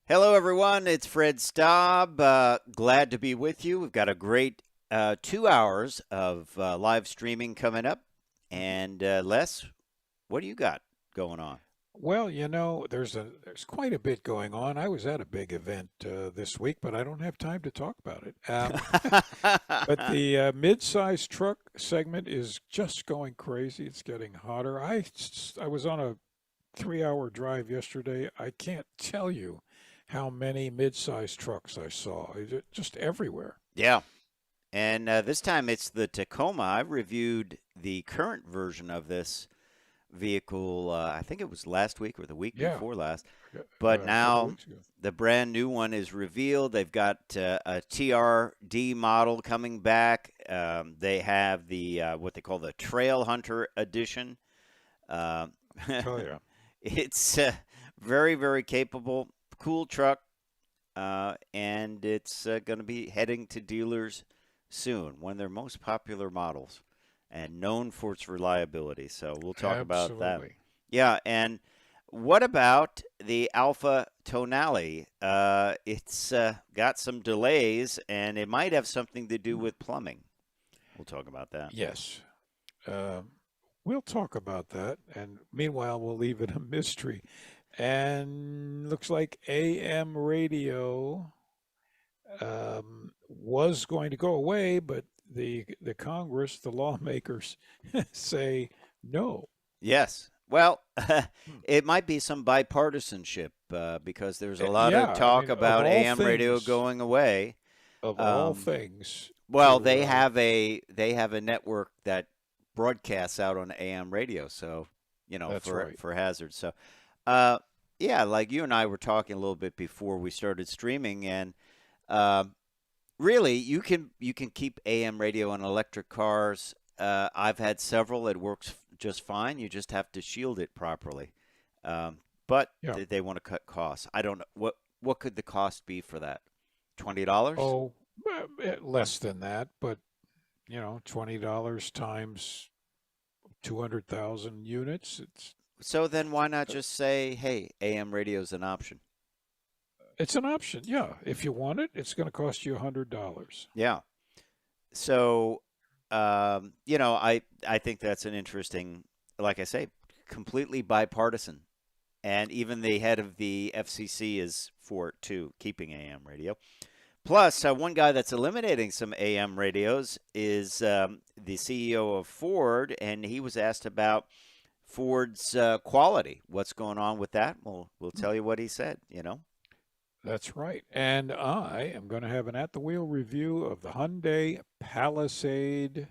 Hello, everyone. It's Fred Staab. Glad to be with you. We've got a great 2 hours of live streaming coming up. And Les, what do you got going on? Well, there's quite a bit going on. I was at a big event this week, but I don't have time to talk about it. But the mid-size truck segment is just going crazy. It's getting hotter. I was on a 3-hour drive yesterday. I can't tell you how many mid-size trucks I saw. Just everywhere. Yeah. And this time it's the Tacoma. I reviewed the current version of this vehicle, I think it was last week or the week Yeah, before last. But a couple of now weeks ago. the brand new one is revealed. They've got a TRD model coming back. They have the what they call the Trailhunter edition. Uh, Tell you. it's very, very capable, cool truck, and it's going to be heading to dealers soon. One of their most popular models and known for its reliability. So we'll talk about that. Absolutely. Yeah, and what about the Alpha Tonale? It's got some delays, and it might have something to do with plumbing. We'll talk about that. Yes. Um, we'll talk about that. And meanwhile, we'll leave it a mystery. And looks like AM radio was going to go away, but the Congress, the lawmakers, say no. Yes. Well, Hmm. it might be some bipartisanship because there's a lot of Yeah, I talk mean, about AM radio going away. of all Um, things, well, to they have a network that broadcasts out on AM radio, so that's right. for hazards. So, uh, yeah, like you and I were talking a little bit before we started streaming, and uh, really, you can keep AM radio on electric cars. I've had several; it works just fine. You just have to shield it properly. But Yeah. they want to cut costs. I don't know what could the cost be for that. $20? Oh, less than that, but $20 times 200,000 units. So then why not just say, hey, AM radio is an option? It's an option, yeah. If you want it, it's going to cost you $100. Yeah. So, I think that's an interesting, like I say, completely bipartisan. And even the head of the FCC is for it too, keeping AM radio. Plus, one guy that's eliminating some AM radios is the CEO of Ford, and he was asked about Ford's quality. What's going on with that? We'll tell you what he said. That's right. And I am going to have an at the wheel review of the Hyundai Palisade.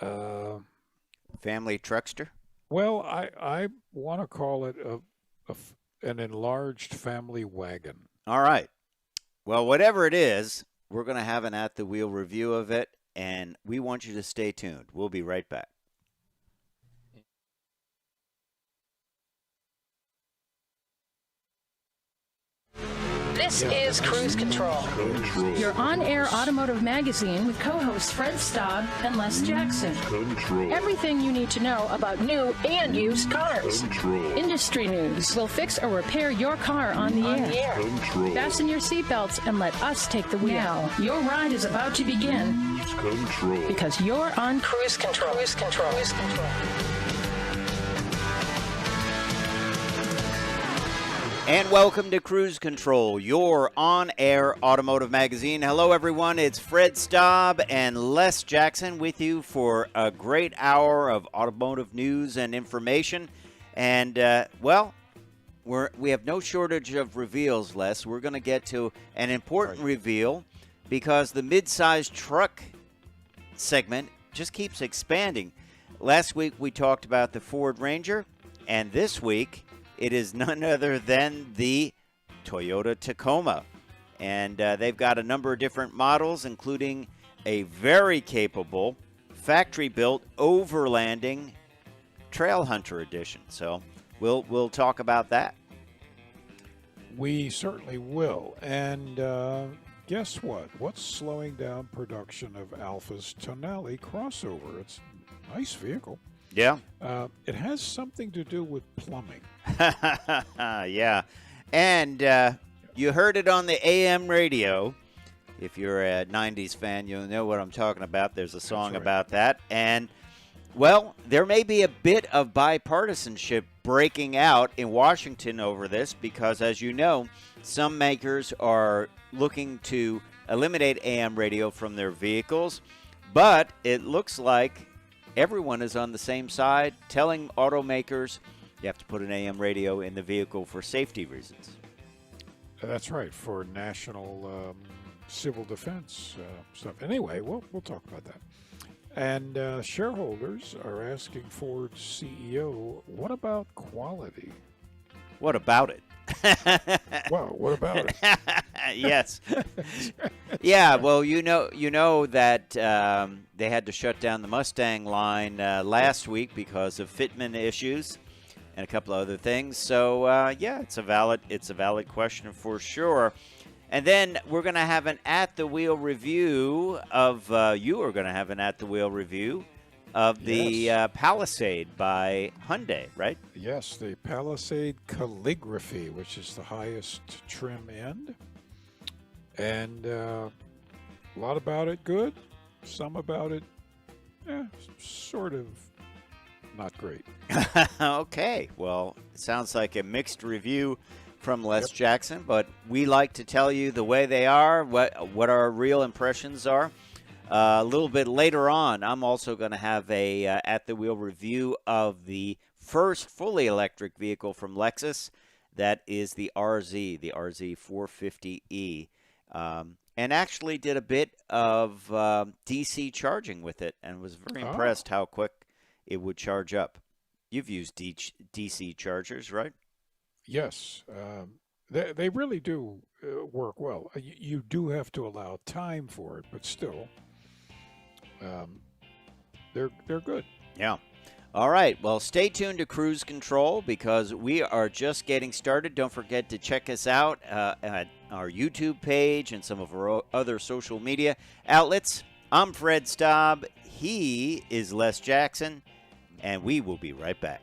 Uh, Family truckster. well, I want to call it an enlarged family wagon. All right. Well, whatever it is, we're going to have an at the wheel review of it, and we want you to stay tuned. We'll be right back. This is Cruise Control. Your on-air automotive magazine with co-hosts Fred Staub and Les Jackson. Everything you need to know about new and used cars. Industry news. We'll fix or repair your car on the air. Fasten your seatbelts and let us take the wheel. Now, your ride is about to begin because you're on Cruise Control. Cruise Control. Cruise Control. And welcome to Cruise Control, your on-air automotive magazine. Hello, everyone. It's Fred Staub and Les Jackson with you for a great hour of automotive news and information. And, we have no shortage of reveals, Les. We're going to get to an important reveal because the mid-sized truck segment just keeps expanding. Last week, we talked about the Ford Ranger, and this week, it is none other than the Toyota Tacoma. And they've got a number of different models, including a very capable factory-built overlanding Trailhunter edition. So we'll talk about that. We certainly will. And guess what? What's slowing down production of Alphas Tonale crossover? It's a nice vehicle. Yeah. It has something to do with plumbing. Yeah. And you heard it on the AM radio. If you're a 90s fan, you'll know what I'm talking about. There's a song about that. And, well, there may be a bit of bipartisanship breaking out in Washington over this because, as you know, some makers are looking to eliminate AM radio from their vehicles. But it looks like everyone is on the same side, telling automakers you have to put an AM radio in the vehicle for safety reasons. That's right, for national civil defense stuff. Anyway, we'll talk about that. And shareholders are asking Ford's CEO, what about quality? What about it? Well, what about it? Yes. Yeah, well, you know that they had to shut down the Mustang line last week because of fitment issues and a couple of other things. So, yeah, it's a valid question for sure. And then we're going to have an at-the-wheel review of, you are going to have an at-the-wheel review of the Palisade by Hyundai, right? Yes, the Palisade Calligraphy, which is the highest trim end. And a lot about it good, some about it, sort of not great. Okay, well, it sounds like a mixed review from Les Jackson, but we like to tell you the way they are, what our real impressions are. A little bit later on, I'm also going to have a at-the-wheel review of the first fully electric vehicle from Lexus. That is the RZ 450e. And actually did a bit of DC charging with it and was very impressed how quick it would charge up. You've used DC chargers, right? Yes. They really do work well. You do have to allow time for it, but still, they're good. Yeah. All right. Well, stay tuned to Cruise Control because we are just getting started. Don't forget to check us out at our YouTube page and some of our other social media outlets. I'm Fred Staab. He is Les Jackson, and we will be right back.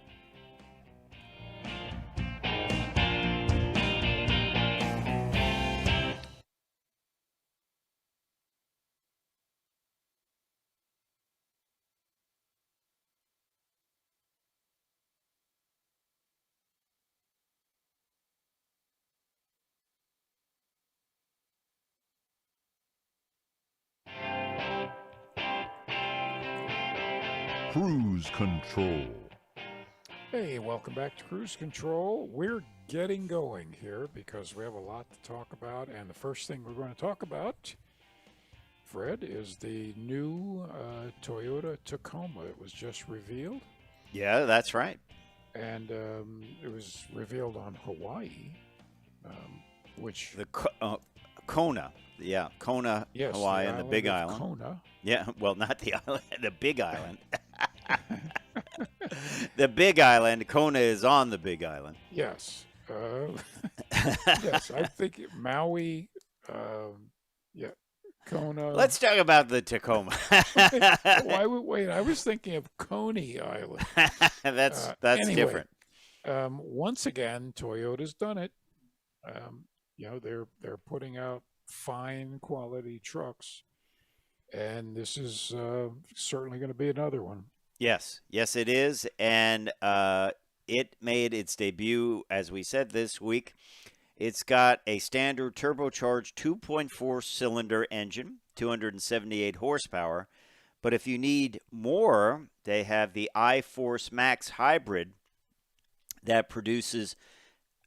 Cruise Control. Hey, welcome back to Cruise Control. We're getting going here because we have a lot to talk about. And the first thing we're going to talk about, Fred, is the new Toyota Tacoma. It was just revealed. Yeah, that's right. And it was revealed on Hawaii, which... The Kona. Yeah, Kona, yes, Hawaii, and the Big Island. Kona. Yeah, well, not the island, the Big Island. The Big Island. Kona is on the Big Island. Yes. Yes, I think Maui, Kona. Let's talk about the Tacoma. Wait, I was thinking of Coney Island. That's anyway, different. Once again, Toyota's done it. They're putting out fine quality trucks, and this is certainly going to be another one. Yes, it is, and it made its debut, as we said, this week. It's got a standard turbocharged 2.4-cylinder engine, 278 horsepower, but if you need more, they have the iForce Max Hybrid that produces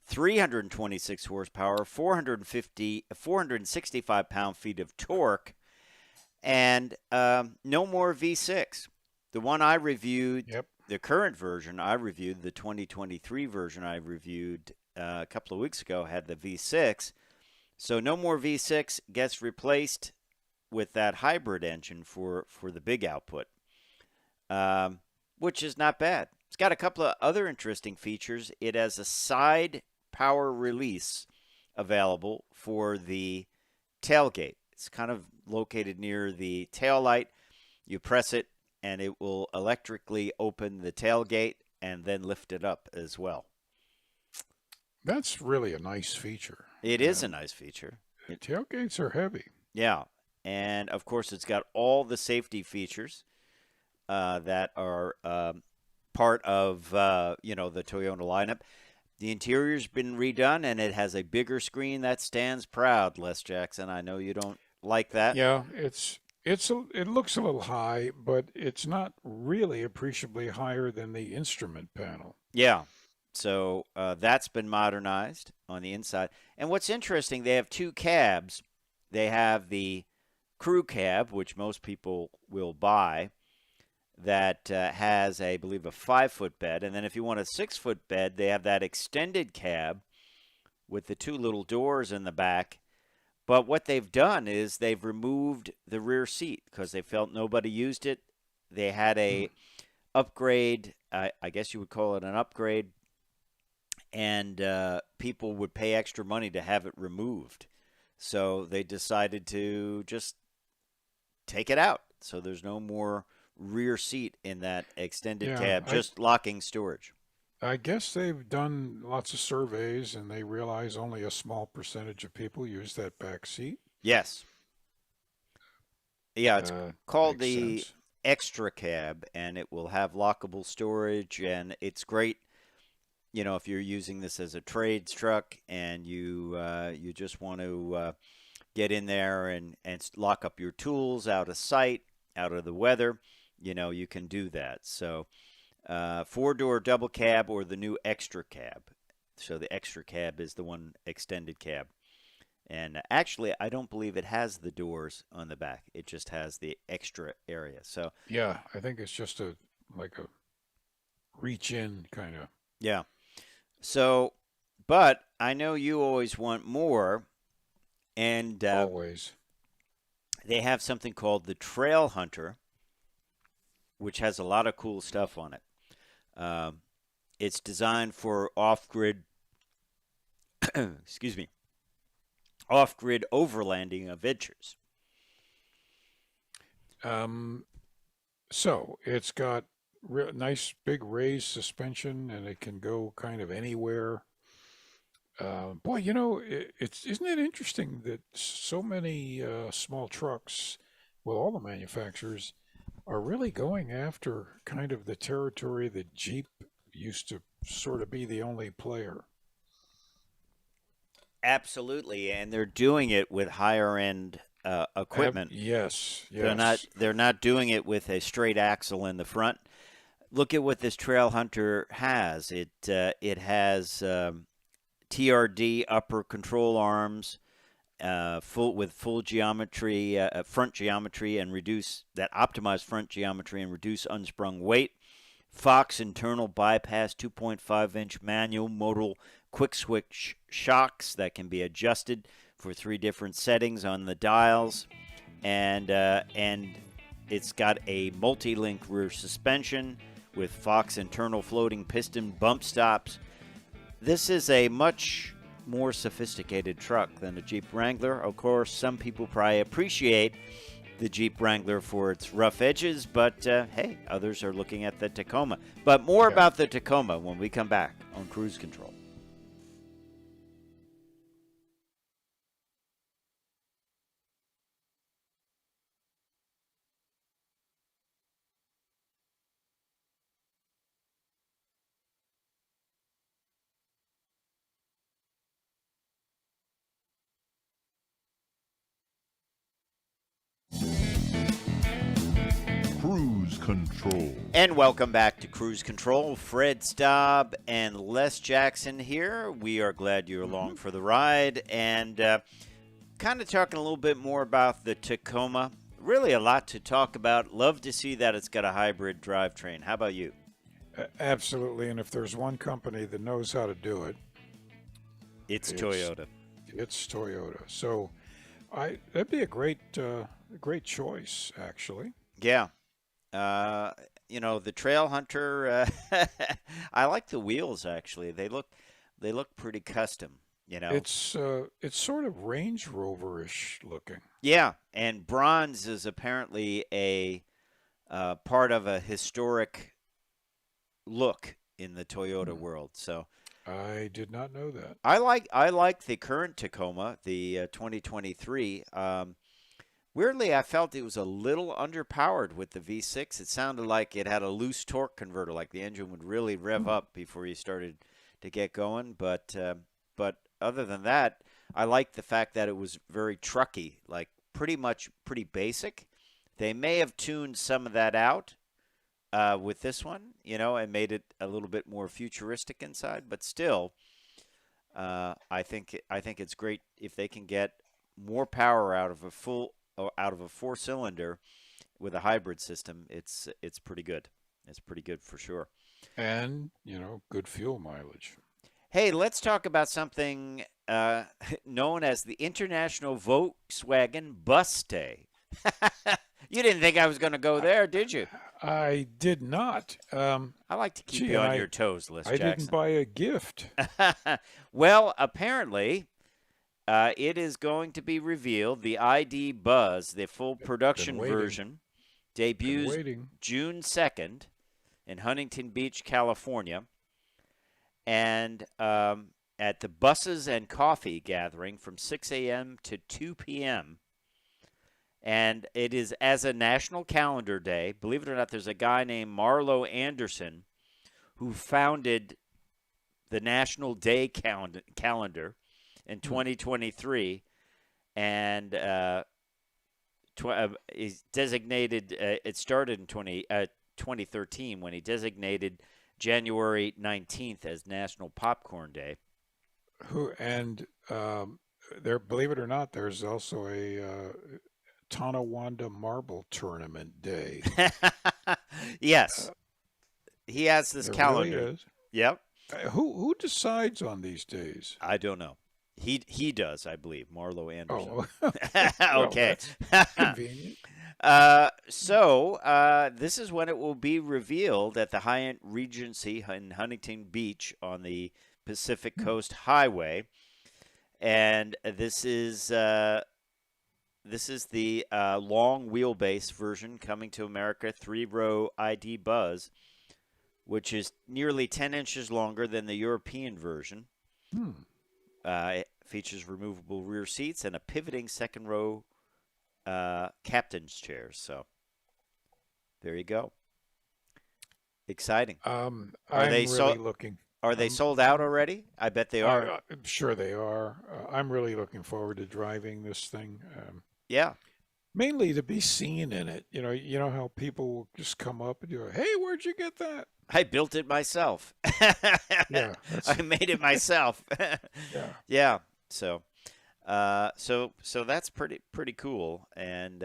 326 horsepower, 465 pound-feet of torque, and no more V6. The one I reviewed, the current version I reviewed, the 2023 version I reviewed a couple of weeks ago, had the V6. So no more V6, gets replaced with that hybrid engine for the big output, which is not bad. It's got a couple of other interesting features. It has a side power release available for the tailgate. It's kind of located near the tail light. You press it, and it will electrically open the tailgate and then lift it up as well. That's really a nice feature. It is a nice feature. Tailgates are heavy. Yeah. And, of course, it's got all the safety features that are part of, the Toyota lineup. The interior's been redone, and it has a bigger screen that stands proud, Les Jackson. I know you don't like that. Yeah, it looks a little high, but it's not really appreciably higher than the instrument panel. Yeah. So that's been modernized on the inside. And what's interesting, they have two cabs. They have the crew cab, which most people will buy, that has, I believe, a 5-foot bed. And then if you want a 6-foot bed, they have that extended cab with the two little doors in the back. But what they've done is they've removed the rear seat because they felt nobody used it. They had a upgrade, I guess you would call it an upgrade, and people would pay extra money to have it removed. So they decided to just take it out. So there's no more rear seat in that extended cab, just locking storage. I guess they've done lots of surveys, and they realize only a small percentage of people use that back seat. Yes. Yeah, it's called the sense. extra cab, and it will have lockable storage, and it's great. If you're using this as a trades truck and you just want to get in there and lock up your tools out of sight, out of the weather, you can do that. So 4-door double cab or the new extra cab. So the extra cab is the one extended cab. And actually, I don't believe it has the doors on the back. It just has the extra area. So yeah, I think it's just like a reach in kind of. Yeah. So, but I know you always want more, and Always. they have something called the Trailhunter, which has a lot of cool stuff on it. It's designed for off-grid, excuse me, off-grid overlanding adventures. So it's got nice big raised suspension, and it can go kind of anywhere. Boy, isn't it interesting that so many small trucks, well, all the manufacturers, are really going after kind of the territory that Jeep used to sort of be the only player. Absolutely, and they're doing it with higher-end equipment. Yes. They're not doing it with a straight axle in the front. Look at what this Trailhunter has. It has TRD upper control arms, full geometry, front geometry, and optimized front geometry and reduce unsprung weight. Fox internal bypass 2.5-inch manual modal quick switch shocks that can be adjusted for 3 different settings on the dials, and it's got a multi-link rear suspension with Fox internal floating piston bump stops. This is a much more sophisticated truck than the Jeep Wrangler. Of course, some people probably appreciate the Jeep Wrangler for its rough edges, but hey, others are looking at the Tacoma. But more about the Tacoma when we come back on Cruise Control. Cruise Control. And welcome back to Cruise Control. Fred Staab and Les Jackson here. We are glad you're along for the ride, and kind of talking a little bit more about the Tacoma. Really a lot to talk about. Love to see that it's got a hybrid drivetrain. How about you? Absolutely, and if there's one company that knows how to do it, It's Toyota. It's Toyota. So that'd be a great choice, actually. Yeah. The Trailhunter, I like the wheels, actually. They look pretty custom, It's sort of Range Rover-ish looking. Yeah, and bronze is apparently a part of a historic look in the Toyota world. So I did not know that. I like the current Tacoma, the 2023. Weirdly, I felt it was a little underpowered with the V6. It sounded like it had a loose torque converter, like the engine would really rev up before you started to get going. But other than that, I liked the fact that it was very trucky, like pretty basic. They may have tuned some of that out with this one, and made it a little bit more futuristic inside. But still, I think it's great if they can get more power out of a four-cylinder with a hybrid system. It's pretty good. It's pretty good for sure. And, good fuel mileage. Hey, let's talk about something known as the International Volkswagen Bus Day. You didn't think I was going to go there, did you? I did not. I like to keep you on your toes, Les Jackson. I didn't buy a gift. Well, apparently, it is going to be revealed. The ID Buzz, the full production version, debuts June 2nd in Huntington Beach, California. And at the Buses and Coffee gathering from 6 a.m. to 2 p.m., and it is as a national calendar day. Believe it or not, there's a guy named Marlo Anderson who founded the National Day calendar in 2023, and is designated. It started in 2013 when he designated January 19th as National Popcorn Day. There, believe it or not, there's also a Tonawanda Marble Tournament Day. Yes. He has this calendar. Really is. Yep. Who decides on these days? I don't know. He does, I believe. Marlo Anderson. Oh. Okay. Well, that's convenient. So this is when it will be revealed at the Hyatt Regency in Huntington Beach on the Pacific Coast Highway. And this is the long wheelbase version coming to America, 3-row ID Buzz, which is nearly 10 inches longer than the European version. It features removable rear seats and a pivoting second-row captain's chairs. So there you go. Exciting. I'm really looking. Are they sold out already? I bet they are. I'm sure they are. I'm really looking forward to driving this thing. Yeah. Mainly to be seen in it. You know how people will just come up and go, "Hey, where'd you get that?" I built it myself. Yeah, I made it myself. Yeah. Yeah. So that's pretty cool, and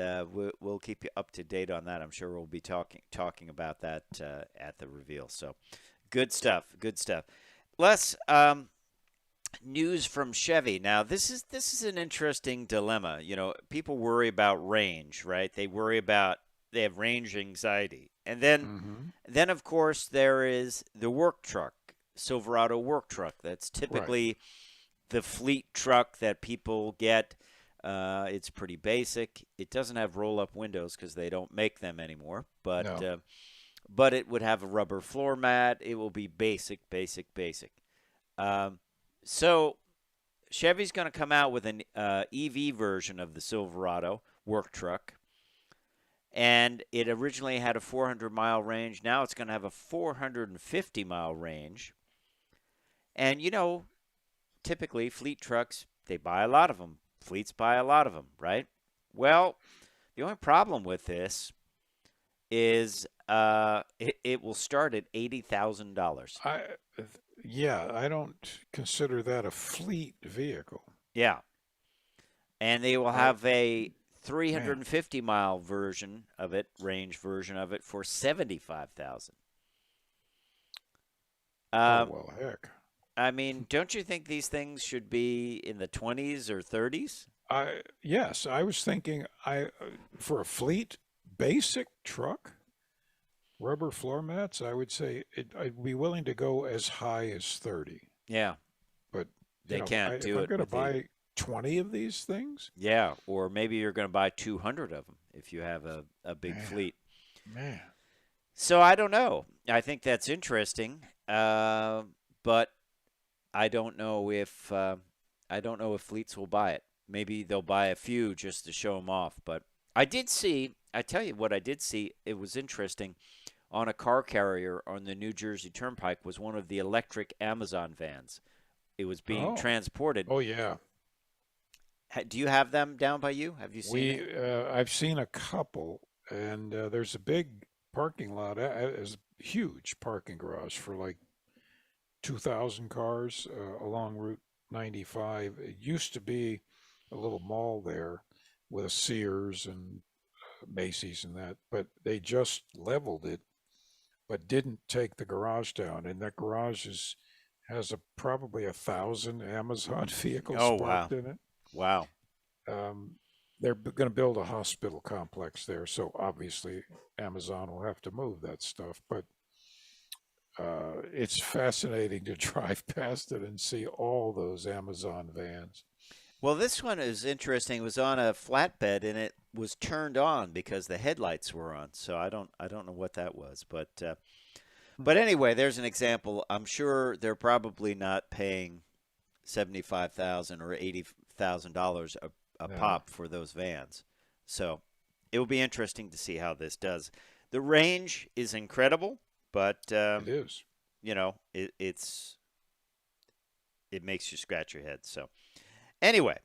we'll keep you up to date on that. I'm sure we'll be talking about that at the reveal. So good stuff. Les, news from Chevy. Now this is an interesting dilemma. People worry about range, right? They have range anxiety, and then of course there is the work truck, Silverado work truck. That's typically the fleet truck that people get. It's pretty basic. It doesn't have roll-up windows because they don't make them anymore. But it would have a rubber floor mat. It will be basic. So Chevy's going to come out with an EV version of the Silverado work truck. And it originally had a 400-mile range. Now it's going to have a 450-mile range. And, typically fleet trucks, they buy a lot of them. Fleets buy a lot of them, right? Well, the only problem with this is it will start at $80,000. I don't consider that a fleet vehicle. Yeah. And they will have a 350-mile version of it, range version of it, for $75,000. Well, heck. I mean, don't you think these things should be in the 20s or 30s? Yes, I was thinking for a fleet basic truck, rubber floor mats, I would say I'd be willing to go as high as 30. Yeah. But they can't do it. I'm going to buy 20 of these things? Yeah, or maybe you're going to buy 200 of them if you have a big fleet. Man. So I don't know. I think that's interesting. But I don't know if fleets will buy it. Maybe they'll buy a few just to show them off. But I did see. I tell you what, I did see. It was interesting. On a car carrier on the New Jersey Turnpike was one of the electric Amazon vans. It was being transported. Oh yeah. Do you have them down by you? Have you seen it? I've seen a couple, and there's a big parking lot, a huge parking garage for like 2,000 cars along Route 95. It used to be a little mall there with a Sears and Macy's and that, but they just leveled it, but didn't take the garage down. And that garage has probably 1,000 Amazon vehicles parked in it. Wow. They're going to build a hospital complex there, so obviously Amazon will have to move that stuff. But it's fascinating to drive past it and see all those Amazon vans. Well, this one is interesting. It was on a flatbed, and it was turned on because the headlights were on. So I don't know what that was, but anyway, there's an example. I'm sure they're probably not paying $75,000 or $80,000 a pop for those vans. So it will be interesting to see how this does. The range is incredible, but it is. You know, it makes you scratch your head. So anyway,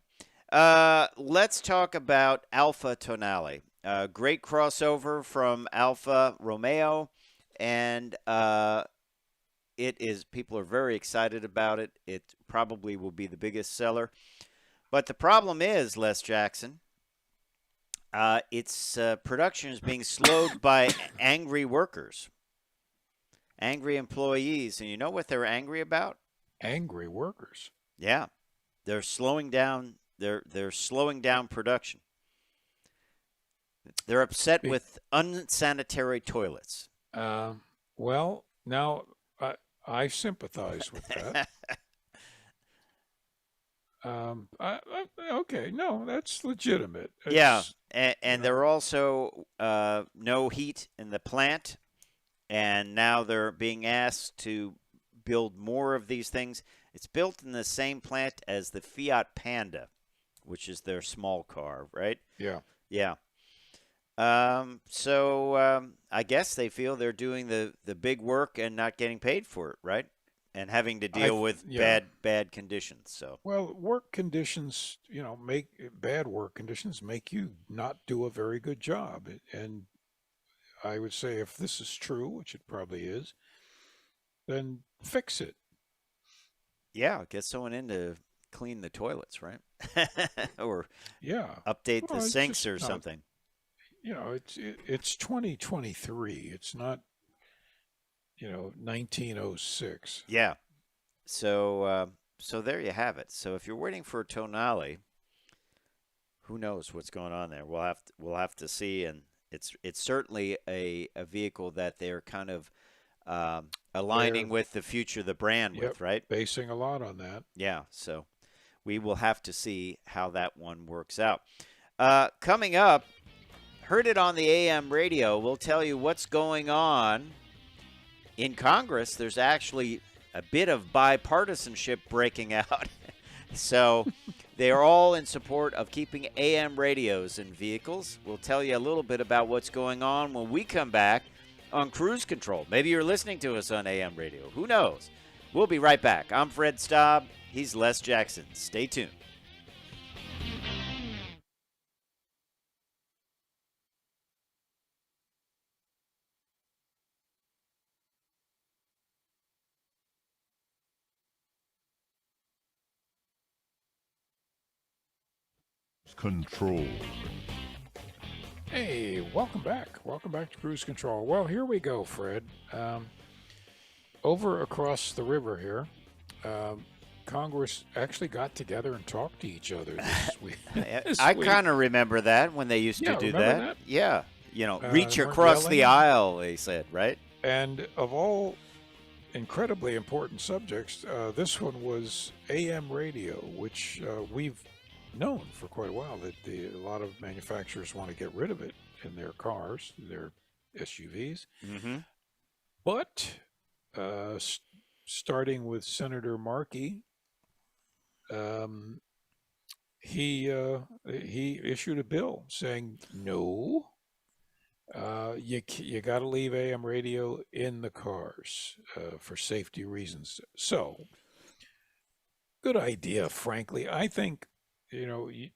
let's talk about Alpha Tonale. Great crossover from Alfa Romeo, and people are very excited about it. It probably will be the biggest seller. But the problem is, Les Jackson, its production is being slowed by angry workers, angry employees. And you know what they're angry about? Angry workers. Yeah, they're slowing down. They're slowing down production. They're upset with unsanitary toilets. Well, now I sympathize with that. Okay, no, that's legitimate. Yeah, and there are also no heat in the plant, and now they're being asked to build more of these things. It's built in the same plant as the Fiat Panda, which is their small car, right? Yeah. Yeah. So I guess they feel they're doing the big work and not getting paid for it, right? And having to deal with bad conditions. So work conditions, bad work conditions make you not do a very good job. And I would say if this is true, which it probably is, then fix it. Yeah, get someone in to clean the toilets, right? Or update the sinks or something. It's 2023. It's not 1906. Yeah. So there you have it. So if you're waiting for a Tonale, who knows what's going on there? We'll have to see. And it's certainly a vehicle that they're kind of aligning with the future of the brand with, right? Basing a lot on that. Yeah. So we will have to see how that one works out. Coming up, heard it on the AM radio. We'll tell you what's going on. In Congress, there's actually a bit of bipartisanship breaking out. So they are all in support of keeping AM radios in vehicles. We'll tell you a little bit about what's going on when we come back on Cruise Control. Maybe you're listening to us on AM radio. Who knows? We'll be right back. I'm Fred Staab. He's Les Jackson. Stay tuned. Control. Hey, welcome back. Welcome back to Cruise Control. Well, here we go, Fred. Over across the river here, Congress actually got together and talked to each other this week. I kind of remember that when they used to do that. Yeah. Reach weren't across yelling. the aisle, they said, right? And of all incredibly important subjects, this one was AM radio, which we've known for quite a while that a lot of manufacturers want to get rid of it in their cars, their SUVs. Mm-hmm. But starting with Senator Markey. He issued a bill saying no. You got to leave AM radio in the cars for safety reasons. So, good idea, frankly. I think, I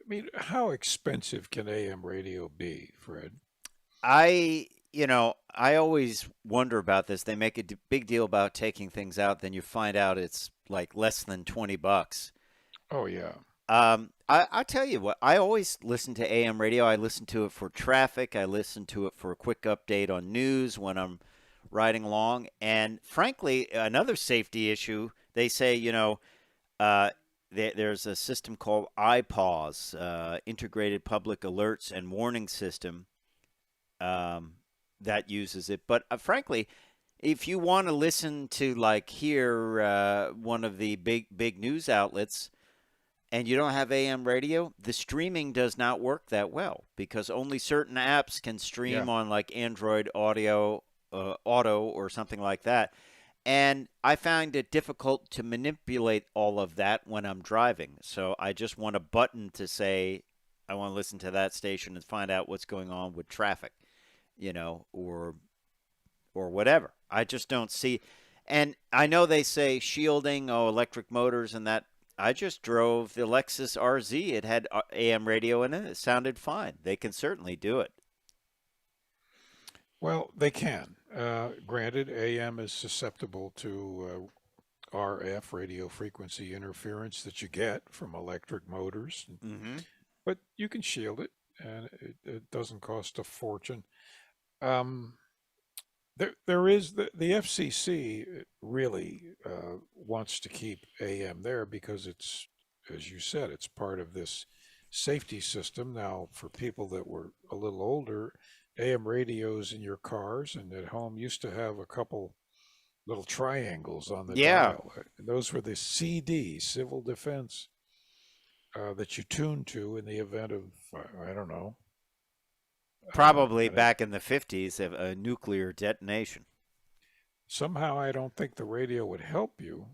mean, how expensive can AM radio be, Fred? I always wonder about this. They make a big deal about taking things out, then you find out it's like less than $20. Oh, yeah. I tell you what, I always listen to AM radio. I listen to it for traffic. I listen to it for a quick update on news when I'm riding along. And frankly, another safety issue, they say, there's a system called iPause, Integrated Public Alerts and Warning System, that uses it. But frankly, if you want to listen to hear one of the big news outlets and you don't have AM radio, the streaming does not work that well because only certain apps can stream on Android Auto or something like that. And I find it difficult to manipulate all of that when I'm driving. So I just want a button to say I want to listen to that station and find out what's going on with traffic, or whatever. I just don't see. And I know they say shielding, electric motors and that. I just drove the Lexus RZ. It had AM radio in it. It sounded fine. They can certainly do it. Well, they can. Granted, AM is susceptible to RF, radio frequency interference, that you get from electric motors. Mm-hmm. But you can shield it, and it doesn't cost a fortune. There is the FCC really wants to keep AM there because it's, as you said, it's part of this safety system. Now, for people that were a little older, AM radios in your cars and at home used to have a couple little triangles on the dial. Those were the CD, civil defense, that you tuned to in the event of, I don't know. Probably back in the 50s of a nuclear detonation. Somehow I don't think the radio would help you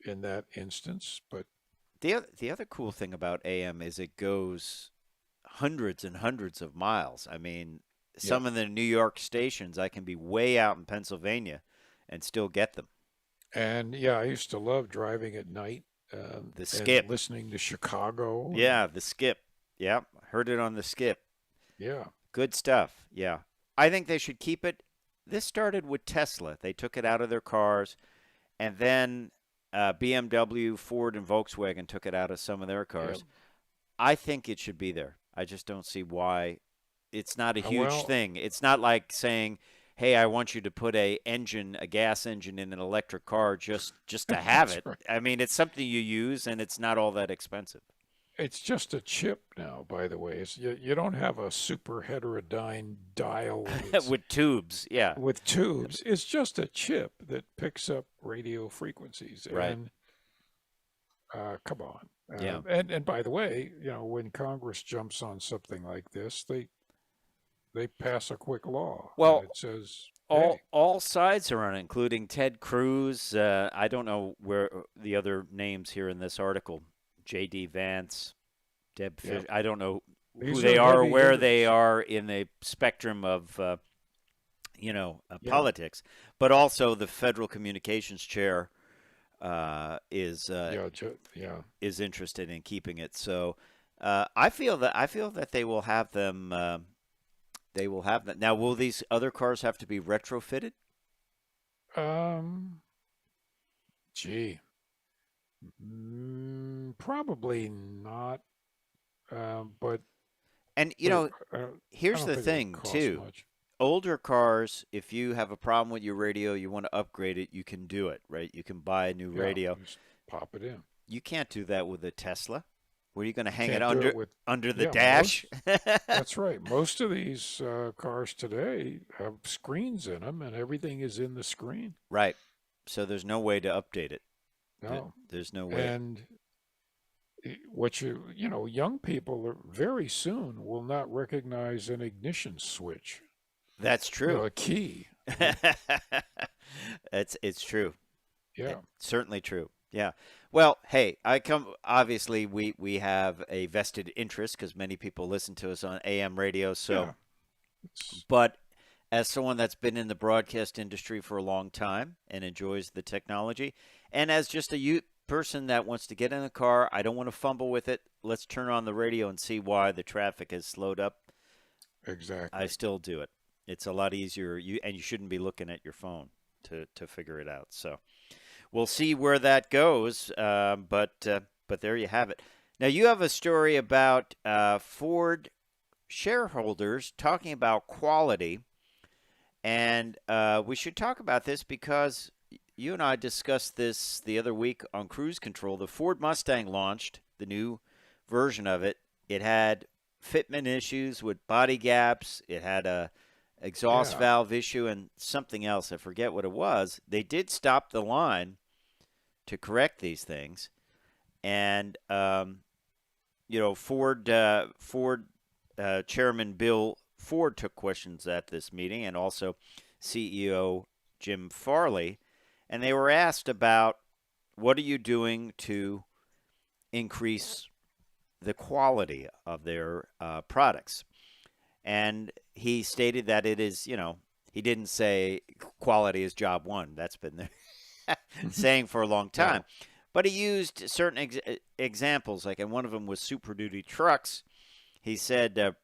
in that instance, but the other cool thing about AM is it goes hundreds and hundreds of miles. I mean, some of the New York stations, I can be way out in Pennsylvania and still get them. And I used to love driving at night. The Skip. And listening to Chicago. Yeah, the Skip. Yeah, heard it on the Skip. Yeah. Good stuff. Yeah. I think they should keep it. This started with Tesla. They took it out of their cars, and then BMW, Ford, and Volkswagen took it out of some of their cars. Yep. I think it should be there. I just don't see why. It's not a huge thing. It's not like saying, hey, I want you to put a gas engine in an electric car just to have it. Right. I mean, it's something you use, and it's not all that expensive. It's just a chip now, by the way. You don't have a super heterodyne dial with tubes, yeah. With tubes. It's just a chip that picks up radio frequencies. Right. And come on. Yeah. And by the way, when Congress jumps on something like this, they pass a quick law. Well, it says all sides are on it, including Ted Cruz. I don't know where the other names here in this article. J.D. Vance, Deb Fish. I don't know who they are or where they are in the spectrum of, politics. But also the Federal Communications Chair is interested in keeping it. So I feel that they will have them. They will have that. Now, will these other cars have to be retrofitted? Probably not. But here's the thing too. Much. Older cars, if you have a problem with your radio, you want to upgrade it, you can do it, right? You can buy a new radio. Just pop it in. You can't do that with a Tesla. Where are you going to hang it under the dash? That's right. Most of these cars today have screens in them, and everything is in the screen. Right. So there's no way to update it. No. There's no way. And young people very soon will not recognize an ignition switch. That's true. A key. It's true. Yeah. Certainly true. Yeah. Well, hey, obviously we have a vested interest because many people listen to us on AM radio. So, but as someone that's been in the broadcast industry for a long time and enjoys the technology, and as just a person that wants to get in the car, I don't want to fumble with it. Let's turn on the radio and see why the traffic has slowed up. Exactly. I still do it. It's a lot easier. You shouldn't be looking at your phone to figure it out. So we'll see where that goes. But there you have it. Now you have a story about Ford shareholders talking about quality, and we should talk about this because you and I discussed this the other week on Cruise Control. The Ford Mustang launched the new version of it. It had fitment issues with body gaps. It had a exhaust valve issue and something else. I forget what it was. They did stop the line to correct these things. And, Ford Chairman Bill Ford took questions at this meeting, and also CEO Jim Farley. And they were asked about what are you doing to increase the quality of their products. And he stated that it is, he didn't say quality is job one. That's been the saying for a long time. Yeah. But he used certain examples, and one of them was Super Duty trucks. He said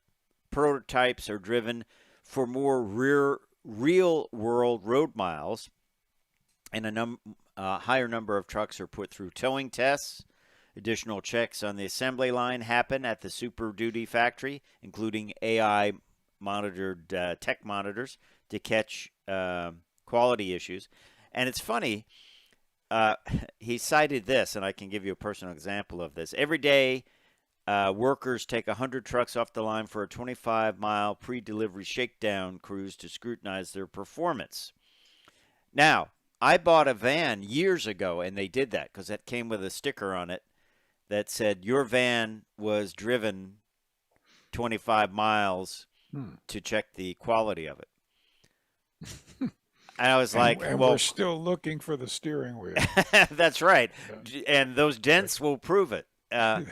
prototypes are driven for more real-world road miles, and a higher number of trucks are put through towing tests. Additional checks on the assembly line happen at the Super Duty factory, including AI-monitored tech monitors to catch quality issues. And it's funny, he cited this, and I can give you a personal example of this. Every day, workers take 100 trucks off the line for a 25-mile pre-delivery shakedown cruise to scrutinize their performance. Now, I bought a van years ago, and they did that because that came with a sticker on it that said your van was driven 25 miles to check the quality of it. And I was like, and well, we're still looking for the steering wheel. That's right. Yeah. And those dents will prove it. I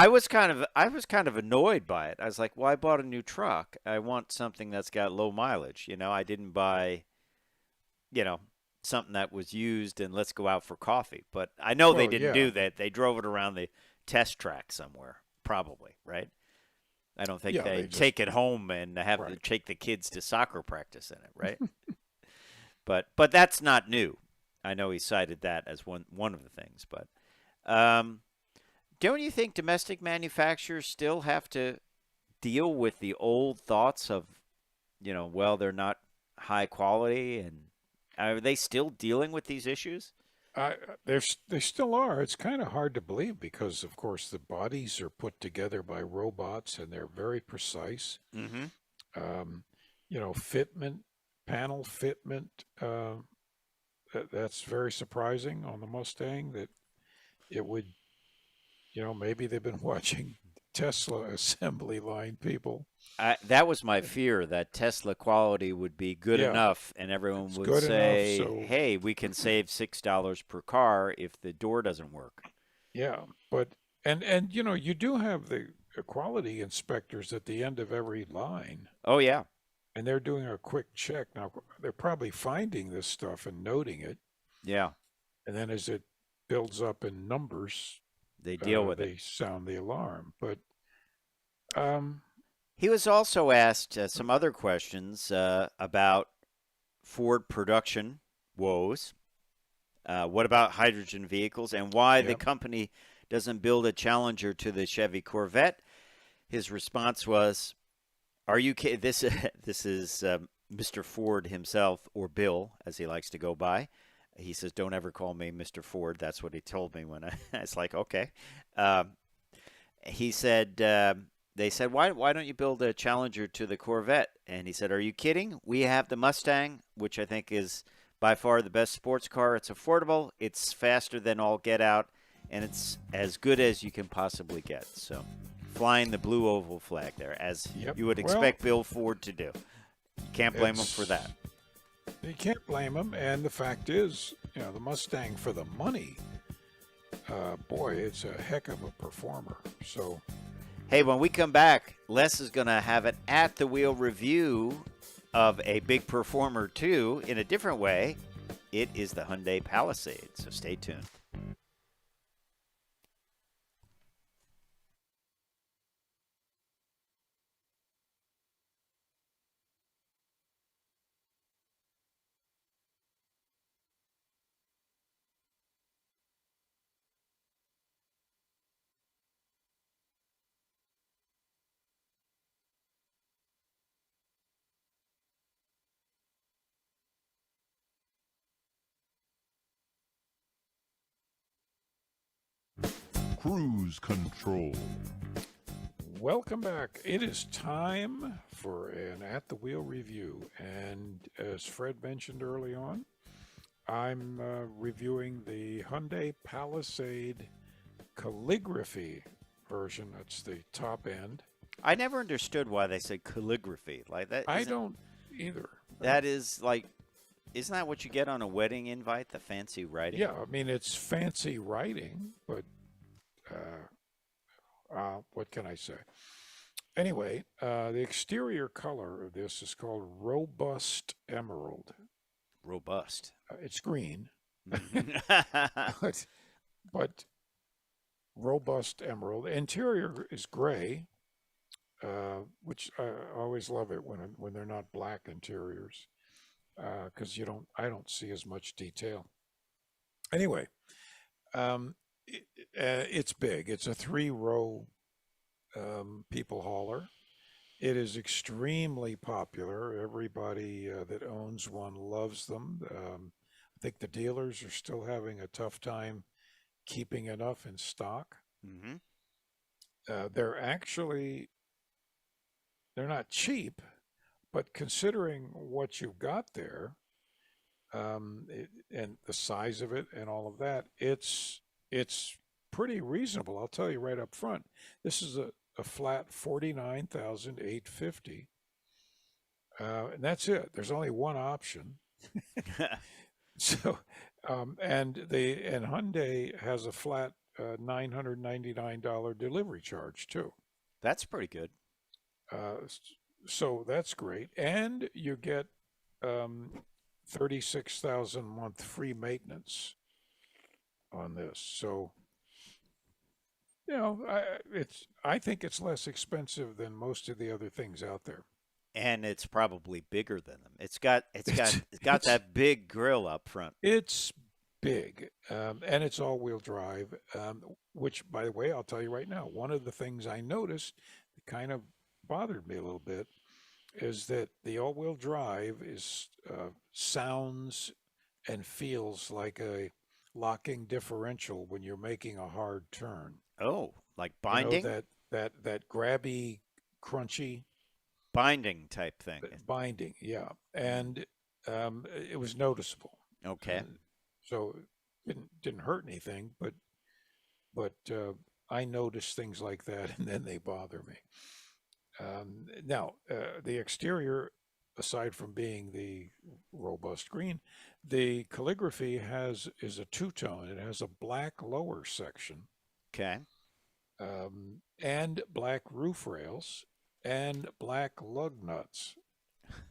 was kind of annoyed by it. I was like, well, I bought a new truck. I want something that's got low mileage. I didn't buy, something that was used and let's go out for coffee. But I know they didn't do that. They drove it around the test track somewhere, probably, right? I don't think they take it home and have to take the kids to soccer practice in it, right? But that's not new. I know he cited that as one of the things. But don't you think domestic manufacturers still have to deal with the old thoughts of, they're not high quality, and are they still dealing with these issues? They still are. It's kind of hard to believe because, of course, the bodies are put together by robots and they're very precise. Mm-hmm. Fitment, panel fitment, that's very surprising on the Mustang that it would, maybe they've been watching Tesla assembly line people. That was my fear, that Tesla quality would be good enough, and everyone would say, hey, we can save $6 per car if the door doesn't work. Yeah, but, and you do have the quality inspectors at the end of every line. Oh, yeah. And they're doing a quick check. Now, they're probably finding this stuff and noting it. Yeah. And then as it builds up in numbers, they deal with it. They sound the alarm. But he was also asked some other questions about Ford production woes. What about hydrogen vehicles and why the company doesn't build a challenger to the Chevy Corvette? His response was, "Are you kidding?" This is Mr. Ford himself, or Bill, as he likes to go by. He says, "Don't ever call me Mr. Ford." That's what he told me when I was like, okay. He said, they said, why don't you build a challenger to the Corvette? And he said, are you kidding? We have the Mustang, which I think is by far the best sports car. It's affordable. It's faster than all get out. And it's as good as you can possibly get. So flying the blue oval flag there, as you would expect Bill Ford to do. Can't blame him for that. You can't blame him. And the fact is, the Mustang for the money, boy, it's a heck of a performer. So, Hey, when we come back, Les is going to have an at-the-wheel review of a big performer, too, in a different way. It is the Hyundai Palisade, so stay tuned. Cruise control. welcome back. It is time for an at the wheel review, and as Fred mentioned early on, I'm reviewing the Hyundai Palisade calligraphy version. That's the top end. I never understood why they said calligraphy like that. I don't either. That is like, isn't that what you get on a wedding invite? The fancy writing. Yeah, I mean it's fancy writing, but what can I say? Anyway, the exterior color of this is called Robust Emerald. Robust. It's green, but Robust Emerald. Interior is gray, which I always love it when they're not black interiors, because I don't see as much detail. Anyway, it's big. It's a 3-row people hauler. It is extremely popular. Everybody that owns one loves them. I think the dealers are still having a tough time keeping enough in stock. Mm-hmm. They're not cheap, but considering what you've got there, and the size of it and all of that, it's pretty reasonable. I'll tell you right up front. This is a flat $49,850, and that's it. There's only one option. So, and Hyundai has a flat $999 delivery charge too. That's pretty good. So that's great, and you get 36,000 a month free maintenance on this. So, I think it's less expensive than most of the other things out there. And it's probably bigger than them. It's got that big grill up front. It's big, and it's all-wheel drive, which, by the way, I'll tell you right now, one of the things I noticed that kind of bothered me a little bit is that the all-wheel drive sounds and feels like a locking differential when you're making a hard turn. Oh, like binding? That grabby, crunchy binding type thing. Binding, yeah. And it was noticeable. Okay. So it didn't hurt anything, but I noticed things like that, and then they bother me. Now, the exterior, aside from being the robust green, the calligraphy is a two-tone. It has a black lower section. Okay. And black roof rails and black lug nuts.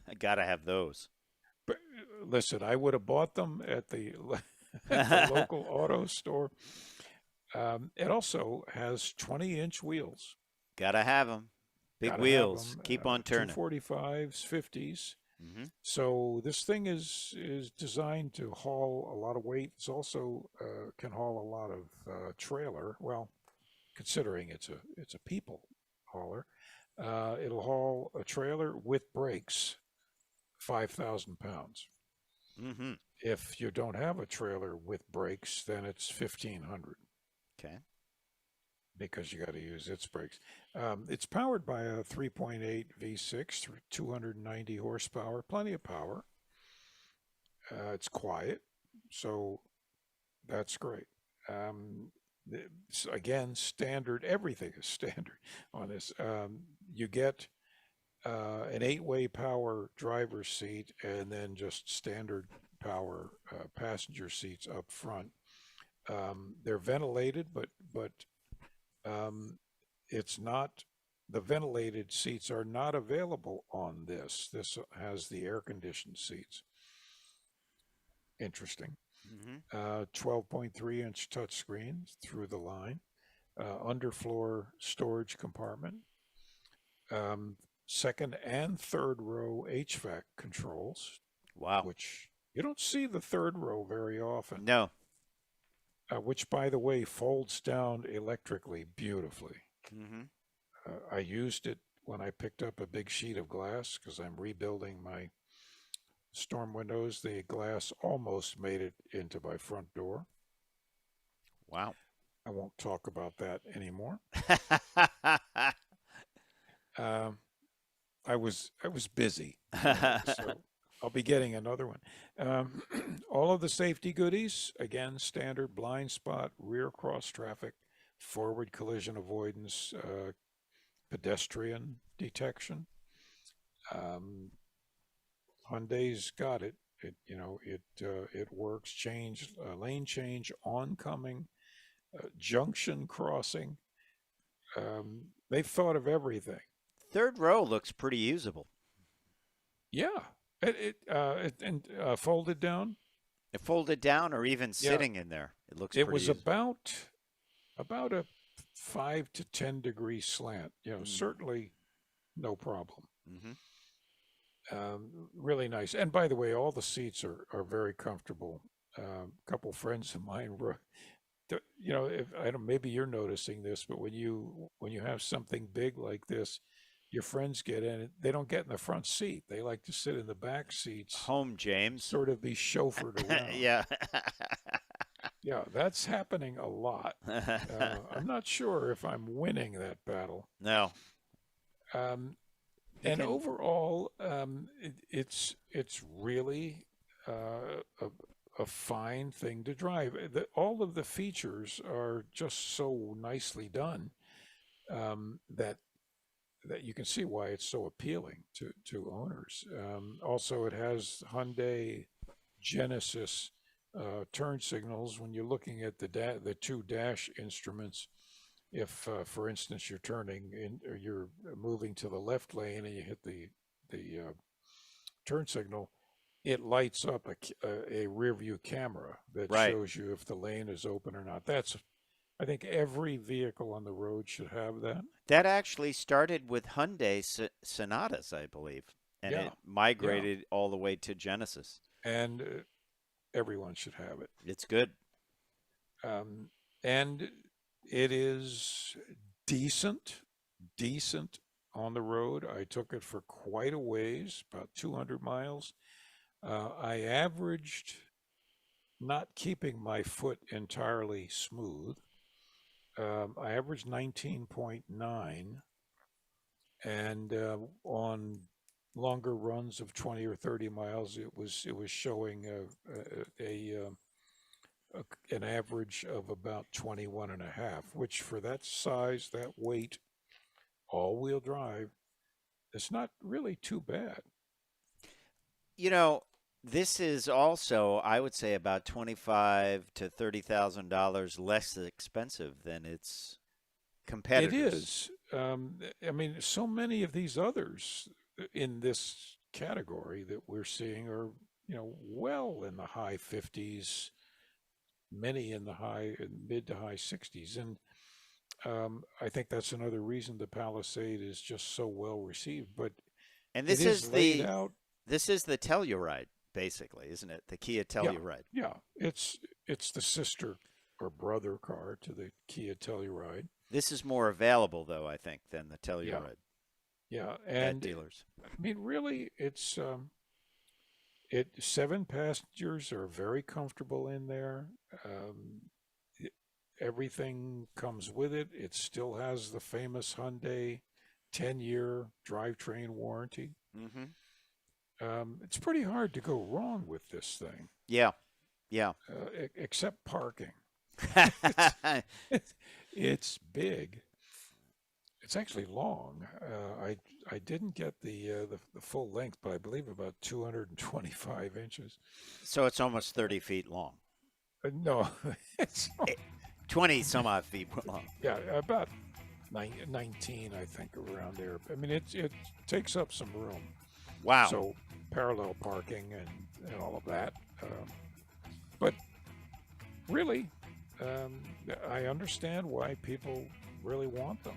I gotta have those. But listen, I would have bought them at the local auto store. It also has 20-inch wheels. Gotta have them. Big wheels. Keep on turning. 245s, 50s. Mm-hmm. So this thing is designed to haul a lot of weight. It's also can haul a lot of trailer. Well, considering it's a people hauler, it'll haul a trailer with brakes, 5,000 pounds. Mm-hmm. If you don't have a trailer with brakes, then it's 1,500. Okay. Because you got to use its brakes. It's powered by a 3.8 V6, 290 horsepower, plenty of power. It's quiet, so that's great. Again, standard, everything is standard on this. You get an 8-way power driver's seat and then just standard power passenger seats up front. They're ventilated, but it's not. The ventilated seats are not available on this. This has the air-conditioned seats. Interesting. 12.3-inch touchscreen through the line. Underfloor storage compartment. Second and third row HVAC controls. Wow. Which you don't see the third row very often. No. Which, by the way, folds down electrically beautifully. I used it when I picked up a big sheet of glass because I'm rebuilding my storm windows. The glass almost made it into my front door. Wow. I won't talk about that anymore. I was busy, so I'll be getting another one. All of the safety goodies, again, standard blind spot, rear cross traffic, forward collision avoidance, pedestrian detection. Hyundai's got it. It works. Lane change, oncoming, junction crossing. They've thought of everything. Third row looks pretty usable. Yeah, it folded down. It folded down, or even sitting in there. It looks. It pretty was usable. about a 5 to 10 degree slant. Certainly no problem. Really nice. And by the way, all the seats are very comfortable. A couple friends of mine were, maybe you're noticing this, but when you have something big like this, your friends get in it. They don't get in the front seat. They like to sit in the back seats. Home, James. Sort of be chauffeured around. Yeah. Yeah, that's happening a lot. I'm not sure if I'm winning that battle. No. And overall, it's really a fine thing to drive. All of the features are just so nicely done that you can see why it's so appealing to owners. Also, it has Hyundai Genesis turn signals when you're looking at the two dash instruments. If, for instance, you're turning in, or you're moving to the left lane and you hit the turn signal, it lights up a rear view camera that shows you if the lane is open or not. I think every vehicle on the road should have that. That actually started with Hyundai Sonatas, I believe, and it migrated all the way to Genesis. And everyone should have it. It's good. And it is decent on the road. I took it for quite a ways, about 200 miles. I averaged, not keeping my foot entirely smooth, I averaged 19.9, and on longer runs of 20 or 30 miles, it was showing an average of about 21.5, which for that size, that weight, all-wheel drive, it's not really too bad. This is also, I would say, about $25,000 to $30,000 less expensive than its competitors. It is. So many of these others in this category that we're seeing are, well in the high 50s, many in the mid to high 60s. And I think that's another reason the Palisade is just so well received. And this is the Telluride, basically, isn't it? The Kia Telluride. Yeah, it's the sister or brother car to the Kia Telluride. This is more available, though, I think, than the Telluride. Yeah, and at dealers. Really, it's 7 passengers are very comfortable in there. Everything comes with it. It still has the famous Hyundai 10-year drivetrain warranty. It's pretty hard to go wrong with this thing. Yeah. Except parking. It's big. It's actually long. I didn't get the full length, but I believe about 225 inches. So it's almost 30 feet long. No, it's 20 some odd feet long. yeah, about 19, I think, around there. I mean, it takes up some room. Wow. So parallel parking and all of that. But really, I understand why people really want them.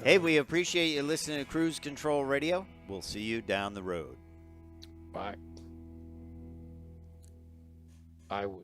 Hey, we appreciate you listening to Cruise Control Radio. We'll see you down the road. Bye. I would.